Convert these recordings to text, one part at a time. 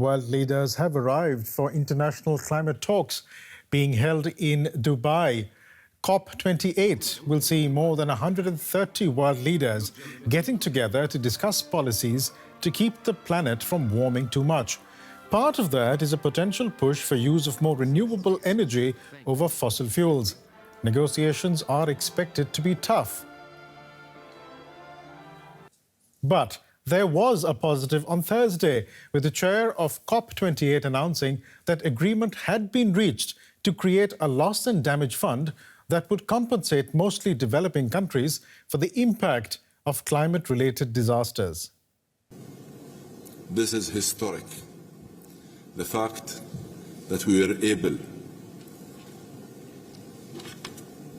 World leaders have arrived for international climate talks being held in Dubai. COP28 will see more than 130 world leaders getting together to discuss policies to keep the planet from warming too much. Part of that is a potential push for use of more renewable energy over fossil fuels. Negotiations are expected to be tough. But there was a positive on Thursday, with the chair of COP28 announcing that agreement had been reached to create a loss and damage fund that would compensate mostly developing countries for the impact of climate-related disasters. This is historic. The fact that we were able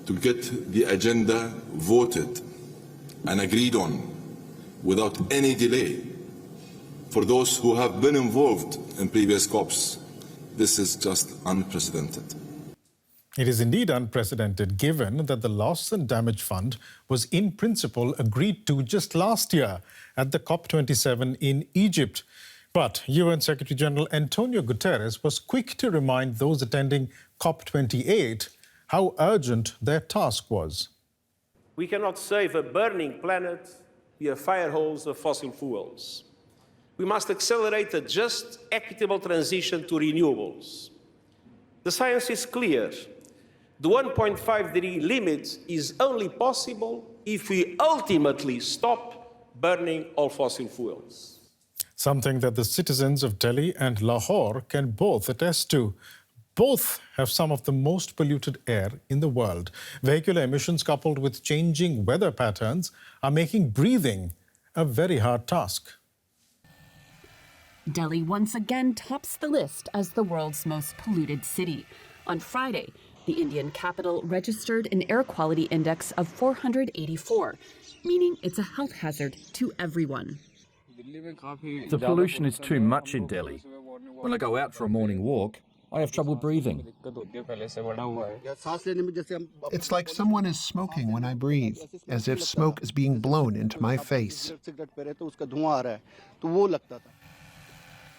to get the agenda voted and agreed on without any delay. For those who have been involved in previous COPs, this is just unprecedented. It is indeed unprecedented, given that the Loss and Damage Fund was in principle agreed to just last year at the COP27 in Egypt. But UN Secretary-General Antonio Guterres was quick to remind those attending COP28 how urgent their task was. We cannot save a burning planet via fire holes of fossil fuels. We must accelerate a just, equitable transition to renewables. The science is clear. The 1.5-degree limit is only possible if we ultimately stop burning all fossil fuels. Something that the citizens of Delhi and Lahore can both attest to. Both have some of the most polluted air in the world. Vehicular emissions coupled with changing weather patterns are making breathing a very hard task. Delhi once again tops the list as the world's most polluted city. On Friday, the Indian capital registered an air quality index of 484, meaning it's a health hazard to everyone. The pollution is too much in Delhi. When I go out for a morning walk, I have trouble breathing. It's like someone is smoking when I breathe, as if smoke is being blown into my face.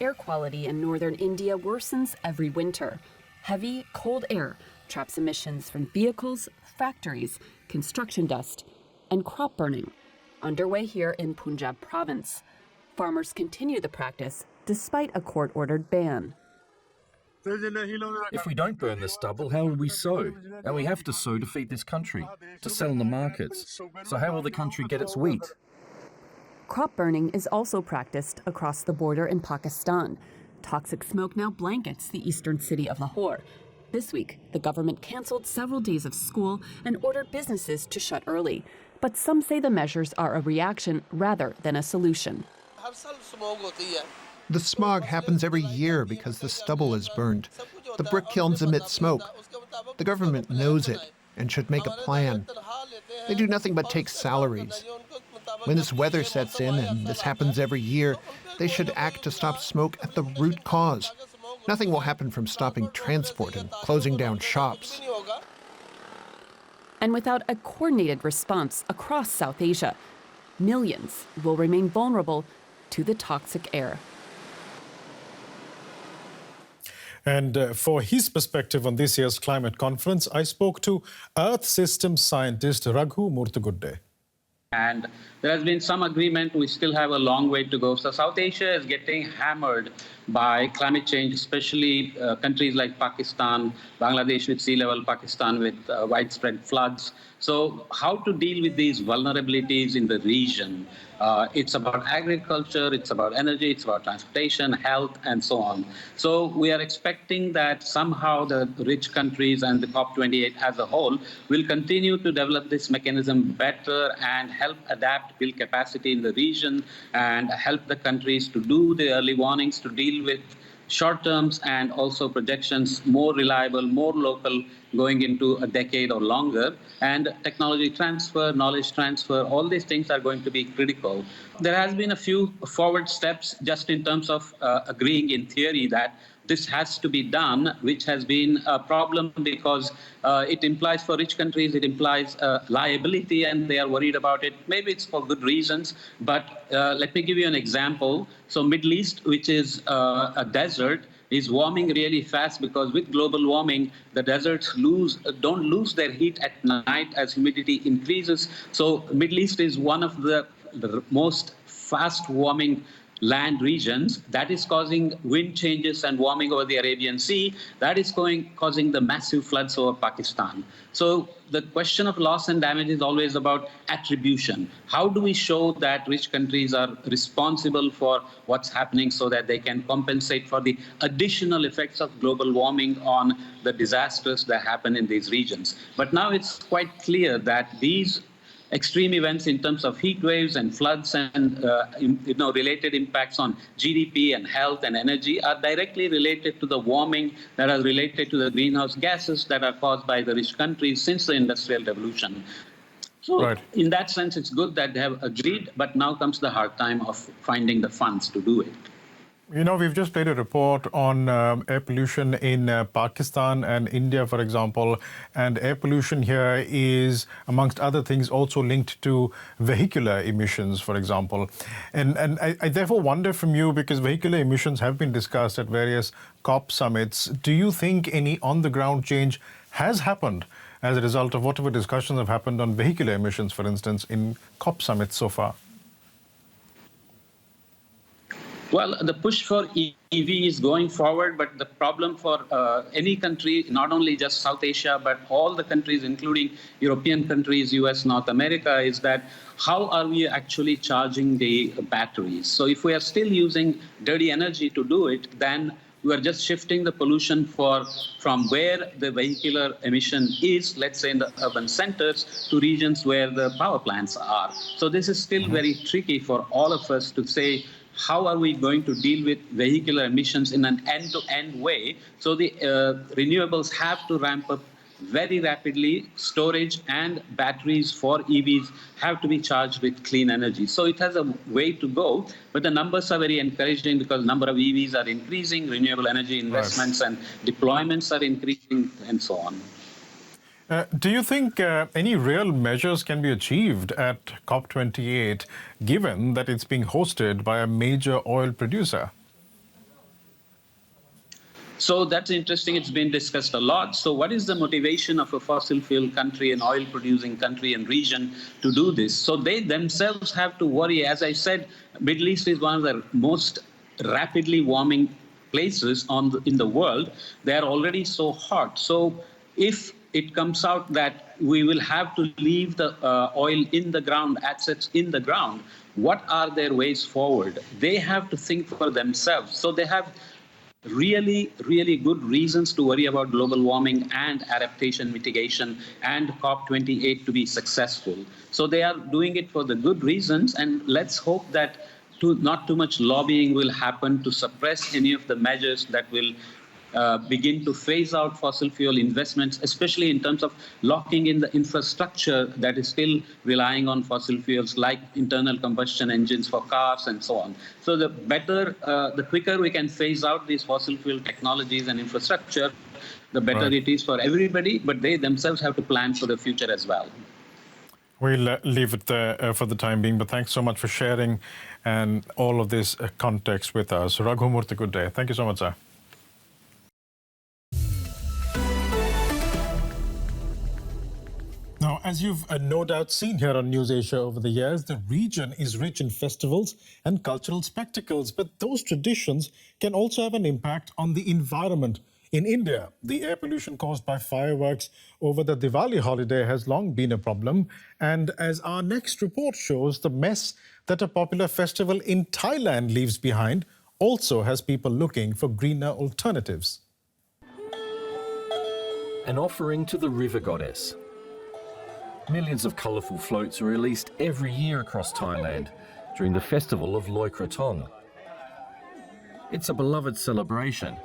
Air quality in northern India worsens every winter. Heavy, cold air traps emissions from vehicles, factories, construction dust, and crop burning, underway here in Punjab province. Farmers continue the practice despite a court-ordered ban. If we don't burn the stubble, how will we sow? And we have to sow to feed this country, to sell in the markets. So how will the country get its wheat? Crop burning is also practiced across the border in Pakistan. Toxic smoke now blankets the eastern city of Lahore. This week, the government canceled several days of school and ordered businesses to shut early. But some say the measures are a reaction rather than a solution. The smog happens every year because the stubble is burned. The brick kilns emit smoke. The government knows it and should make a plan. They do nothing but take salaries. When this weather sets in, and this happens every year, they should act to stop smoke at the root cause. Nothing will happen from stopping transport and closing down shops. And without a coordinated response across South Asia, millions will remain vulnerable to the toxic air. And for his perspective on this year's climate conference, I spoke to Earth Systems scientist Raghu Murtugudde. And there has been some agreement. We still have a long way to go. So South Asia is getting hammered by climate change, especially countries like Pakistan, Bangladesh with sea level, Pakistan with widespread floods. So how to deal with these vulnerabilities in the region? It's about agriculture, it's about energy, it's about transportation, health, and so on. So we are expecting that somehow the rich countries and the COP28 as a whole will continue to develop this mechanism better and help adapt, build capacity in the region, and help the countries to do the early warnings, to deal with short terms and also projections more reliable, more local, going into a decade or longer. And technology transfer, knowledge transfer, all these things are going to be critical. There has been a few forward steps just in terms of agreeing in theory that this has to be done, which has been a problem because it implies for rich countries, it implies liability, and they are worried about it. Maybe it's for good reasons, but let me give you an example. So Middle East, which is a desert, is warming really fast because with global warming, the deserts don't lose their heat at night as humidity increases. So Middle East is one of the most fast warming land regions. That is causing wind changes and warming over the Arabian Sea. That is causing the massive floods over Pakistan. So the question of loss and damage is always about attribution. How do we show that rich countries are responsible for what's happening so that they can compensate for the additional effects of global warming on the disasters that happen in these regions? But now it's quite clear that these extreme events in terms of heat waves and floods and related impacts on GDP and health and energy are directly related to the warming that are related to the greenhouse gases that are caused by the rich countries since the Industrial Revolution. So in that sense, it's good that they have agreed, but now comes the hard time of finding the funds to do it. You know, we've just played a report on air pollution in Pakistan and India, for example, and air pollution here is, amongst other things, also linked to vehicular emissions, for example. And I therefore wonder from you, because vehicular emissions have been discussed at various COP summits, do you think any on-the-ground change has happened as a result of whatever discussions have happened on vehicular emissions, for instance, in COP summits so far? Well, the push for EV is going forward, but the problem for any country, not only just South Asia, but all the countries, including European countries, US, North America, is that how are we actually charging the batteries? So if we are still using dirty energy to do it, then we are just shifting the pollution from where the vehicular emission is, let's say in the urban centers, to regions where the power plants are. So this is still very tricky for all of us to say, how are we going to deal with vehicular emissions in an end-to-end way? So the renewables have to ramp up very rapidly. Storage and batteries for EVs have to be charged with clean energy. So it has a way to go, but the numbers are very encouraging because the number of EVs are increasing, renewable energy investments and deployments are increasing, and so on. Do you think any real measures can be achieved at COP28, given that it's being hosted by a major oil producer? So that's interesting. It's been discussed a lot. So what is the motivation of a fossil fuel country, an oil-producing country and region to do this? So they themselves have to worry. As I said, Middle East is one of the most rapidly warming places in the world. They are already so hot. So if it comes out that we will have to leave the oil in the ground, assets in the ground, what are their ways forward? They have to think for themselves. So they have really, really good reasons to worry about global warming and adaptation mitigation and COP28 to be successful. So they are doing it for the good reasons, and let's hope that not too much lobbying will happen to suppress any of the measures that will begin to phase out fossil fuel investments, especially in terms of locking in the infrastructure that is still relying on fossil fuels, like internal combustion engines for cars and so on. So the quicker we can phase out these fossil fuel technologies and infrastructure, the better it is for everybody, but they themselves have to plan for the future as well. We'll leave it there for the time being, but thanks so much for sharing and all of this context with us. Raghumurthy, good day. Thank you so much, sir. Now, as you've no doubt seen here on News Asia over the years, the region is rich in festivals and cultural spectacles, but those traditions can also have an impact on the environment. In India, the air pollution caused by fireworks over the Diwali holiday has long been a problem. And as our next report shows, the mess that a popular festival in Thailand leaves behind also has people looking for greener alternatives. An offering to the river goddess. Millions of colourful floats are released every year across Thailand during the festival of Loi Krathong. It's a beloved celebration,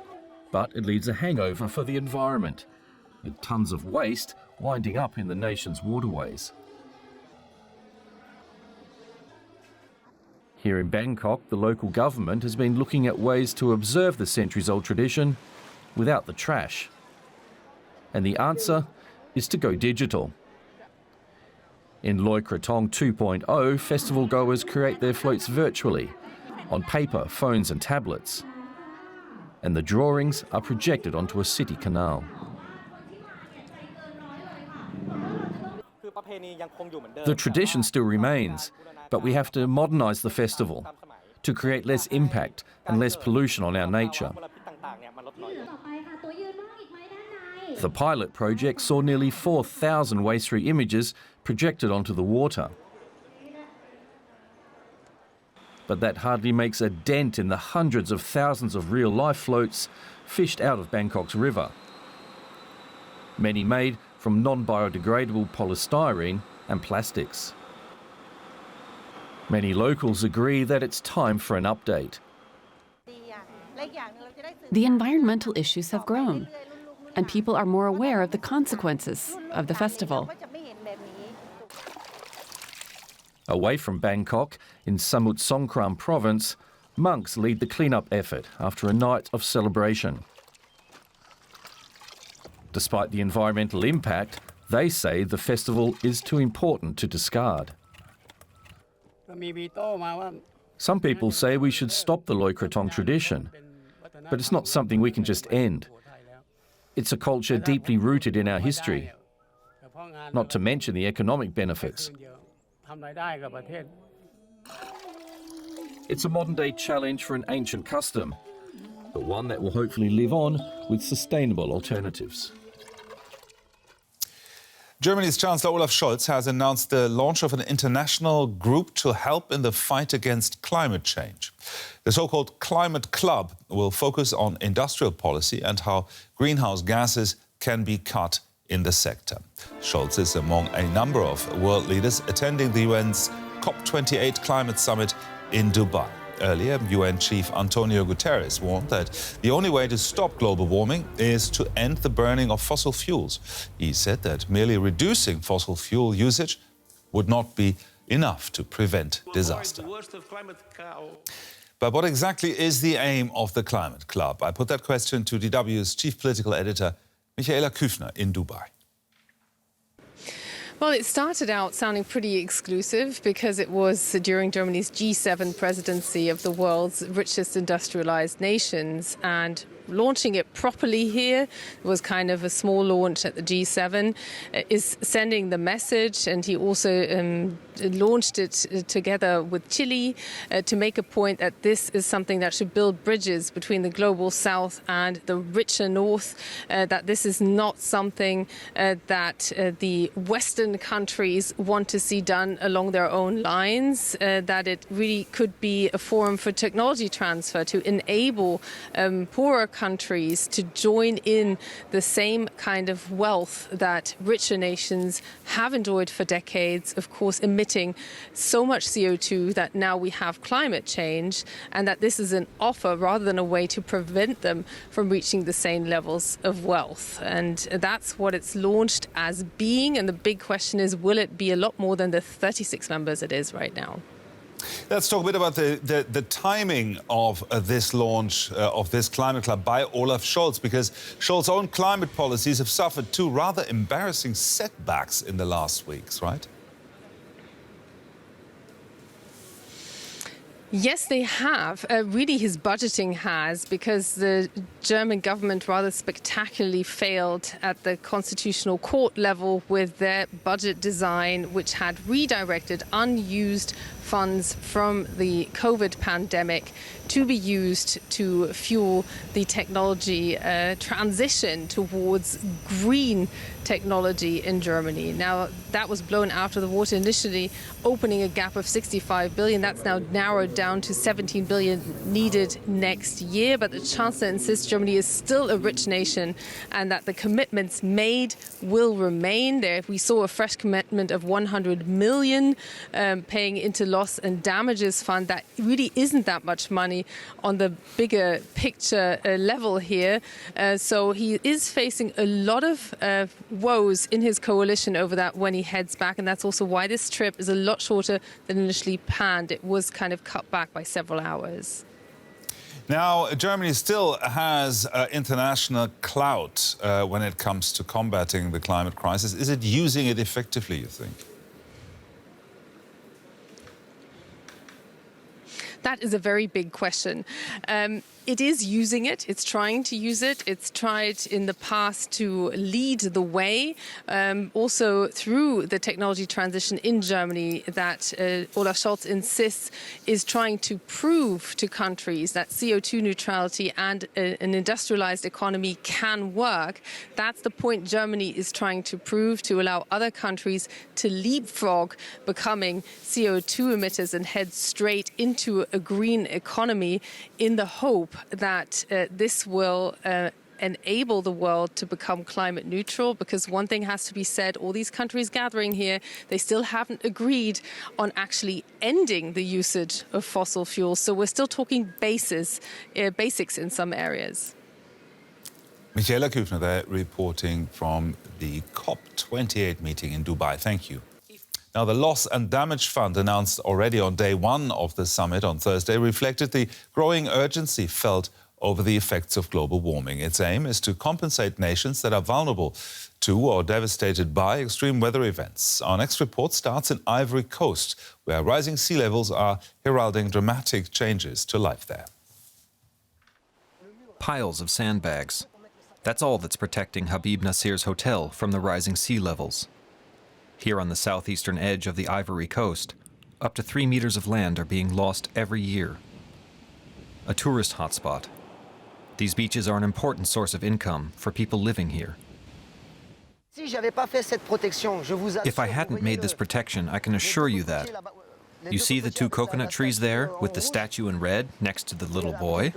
but it leaves a hangover for the environment, with tons of waste winding up in the nation's waterways. Here in Bangkok, the local government has been looking at ways to observe the centuries-old tradition without the trash. And the answer is to go digital. In Loi Krathong 2.0, festival goers create their floats virtually, on paper, phones and tablets. And the drawings are projected onto a city canal. The tradition still remains, but we have to modernise the festival to create less impact and less pollution on our nature. The pilot project saw nearly 4,000 waste-free images projected onto the water. But that hardly makes a dent in the hundreds of thousands of real-life floats fished out of Bangkok's river. Many made from non-biodegradable polystyrene and plastics. Many locals agree that it's time for an update. The environmental issues have grown, and people are more aware of the consequences of the festival. Away from Bangkok, in Samut Songkhram province, monks lead the clean-up effort after a night of celebration. Despite the environmental impact, they say the festival is too important to discard. Some people say we should stop the Loi Krathong tradition, but it's not something we can just end. It's a culture deeply rooted in our history, not to mention the economic benefits. It's a modern-day challenge for an ancient custom, but one that will hopefully live on with sustainable alternatives. Germany's Chancellor Olaf Scholz has announced the launch of an international group to help in the fight against climate change. The so-called Climate Club will focus on industrial policy and how greenhouse gases can be cut in the sector. Scholz is among a number of world leaders attending the UN's COP28 climate summit in Dubai. Earlier, UN Chief Antonio Guterres warned that the only way to stop global warming is to end the burning of fossil fuels. He said that merely reducing fossil fuel usage would not be enough to prevent disaster. But what exactly is the aim of the Climate Club? I put that question to DW's chief political editor, Michaela Küfner, in Dubai. Well, it started out sounding pretty exclusive because it was during Germany's G7 presidency of the world's richest industrialized nations, and launching it properly here was kind of a small launch at the G7, is sending the message. And he also launched it together with Chile to make a point that this is something that should build bridges between the global south and the richer north, that this is not something that the Western countries want to see done along their own lines, that it really could be a forum for technology transfer to enable poorer countries to join in the same kind of wealth that richer nations have enjoyed for decades, of course emitting so much CO2 that now we have climate change, and that this is an offer rather than a way to prevent them from reaching the same levels of wealth. And that's what it's launched as being, and the big question is, will it be a lot more than the 36 members it is right now? Let's talk a bit about the timing of this launch of this Climate Club by Olaf Scholz, because Scholz's own climate policies have suffered two rather embarrassing setbacks in the last weeks, right? Yes, they have. Really, his budgeting has, because the German government rather spectacularly failed at the constitutional court level with their budget design, which had redirected unused funds from the COVID pandemic to be used to fuel the technology transition towards green technology in Germany. Now, that was blown out of the water initially, opening a gap of 65 billion. That's now narrowed down to 17 billion needed next year. But the Chancellor insists Germany is still a rich nation and that the commitments made will remain there. We saw a fresh commitment of 100 million paying into loss and damages fund, that really isn't that much money on the bigger picture level here. So he is facing a lot of woes in his coalition over that when he heads back. And that's also why this trip is a lot shorter than initially planned. It was kind of cut back by several hours. Now, Germany still has international clout when it comes to combating the climate crisis. Is it using it effectively, you think? That is a very big question. It is using it. It's trying to use it. It's tried in the past to lead the way, also through the technology transition in Germany that Olaf Scholz insists is trying to prove to countries that CO2 neutrality and an industrialized economy can work. That's the point Germany is trying to prove, to allow other countries to leapfrog becoming CO2 emitters and head straight into a green economy, in the hope that this will enable the world to become climate neutral. Because one thing has to be said, all these countries gathering here, they still haven't agreed on actually ending the usage of fossil fuels. So we're still talking basics in some areas. Michaela Küfner there, reporting from the COP28 meeting in Dubai. Thank you. Now, the Loss and Damage Fund, announced already on day one of the summit on Thursday, reflected the growing urgency felt over the effects of global warming. Its aim is to compensate nations that are vulnerable to or devastated by extreme weather events. Our next report starts in Ivory Coast, where rising sea levels are heralding dramatic changes to life there. Piles of sandbags. That's all that's protecting Habib Nasir's hotel from the rising sea levels. Here on the southeastern edge of the Ivory Coast, up to 3 meters of land are being lost every year. A tourist hotspot. These beaches are an important source of income for people living here. If I hadn't made this protection, I can assure you that. You see the 2 coconut trees there with the statue in red next to the little boy?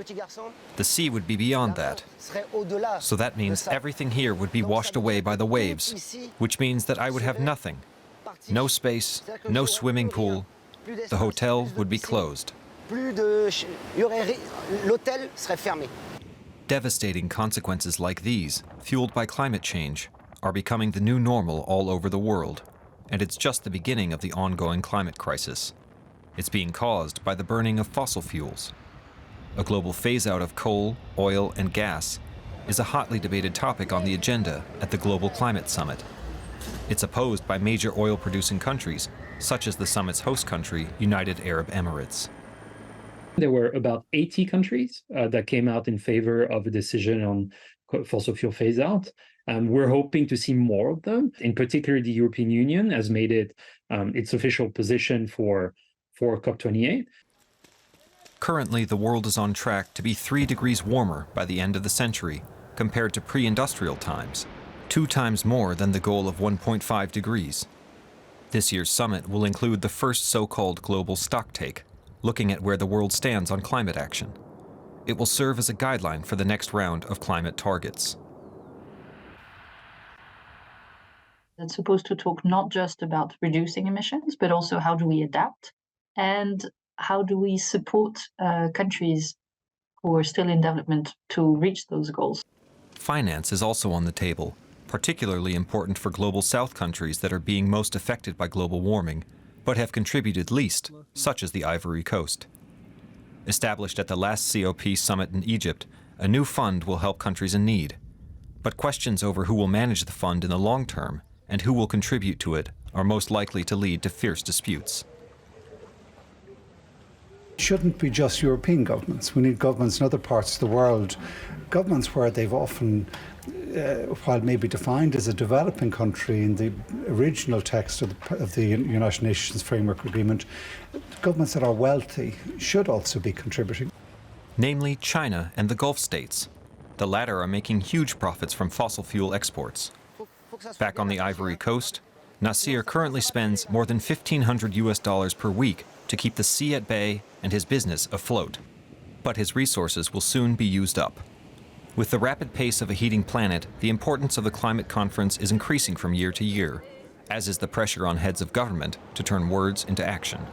The sea would be beyond that. So that means everything here would be washed away by the waves, which means that I would have nothing. No space, no swimming pool. The hotel would be closed. Devastating consequences like these, fueled by climate change, are becoming the new normal all over the world. And it's just the beginning of the ongoing climate crisis. It's being caused by the burning of fossil fuels. A global phase-out of coal, oil, and gas is a hotly debated topic on the agenda at the Global Climate Summit. It's opposed by major oil-producing countries, such as the summit's host country, United Arab Emirates. There were about 80 countries that came out in favor of a decision on fossil fuel phase-out. We're hoping to see more of them. In particular, the European Union has made it its official position for COP28. Currently, the world is on track to be 3 degrees warmer by the end of the century, compared to pre-industrial times, 2 times more than the goal of 1.5 degrees. This year's summit will include the first so-called global stocktake, looking at where the world stands on climate action. It will serve as a guideline for the next round of climate targets. It's supposed to talk not just about reducing emissions, but also how do we adapt and how do we support countries who are still in development to reach those goals. Finance is also on the table, particularly important for global south countries that are being most affected by global warming, but have contributed least, such as the Ivory Coast. Established at the last COP summit in Egypt, a new fund will help countries in need. But questions over who will manage the fund in the long term and who will contribute to it are most likely to lead to fierce disputes. It shouldn't be just European governments. We need governments in other parts of the world, governments where they've often, while maybe defined as a developing country in the original text of the United Nations Framework Agreement, governments that are wealthy should also be contributing. Namely China and the Gulf states. The latter are making huge profits from fossil fuel exports. Back on the Ivory Coast, Nasir currently spends more than $1,500 per week to keep the sea at bay and his business afloat. But his resources will soon be used up. With the rapid pace of a heating planet, the importance of the climate conference is increasing from year to year, as is the pressure on heads of government to turn words into action.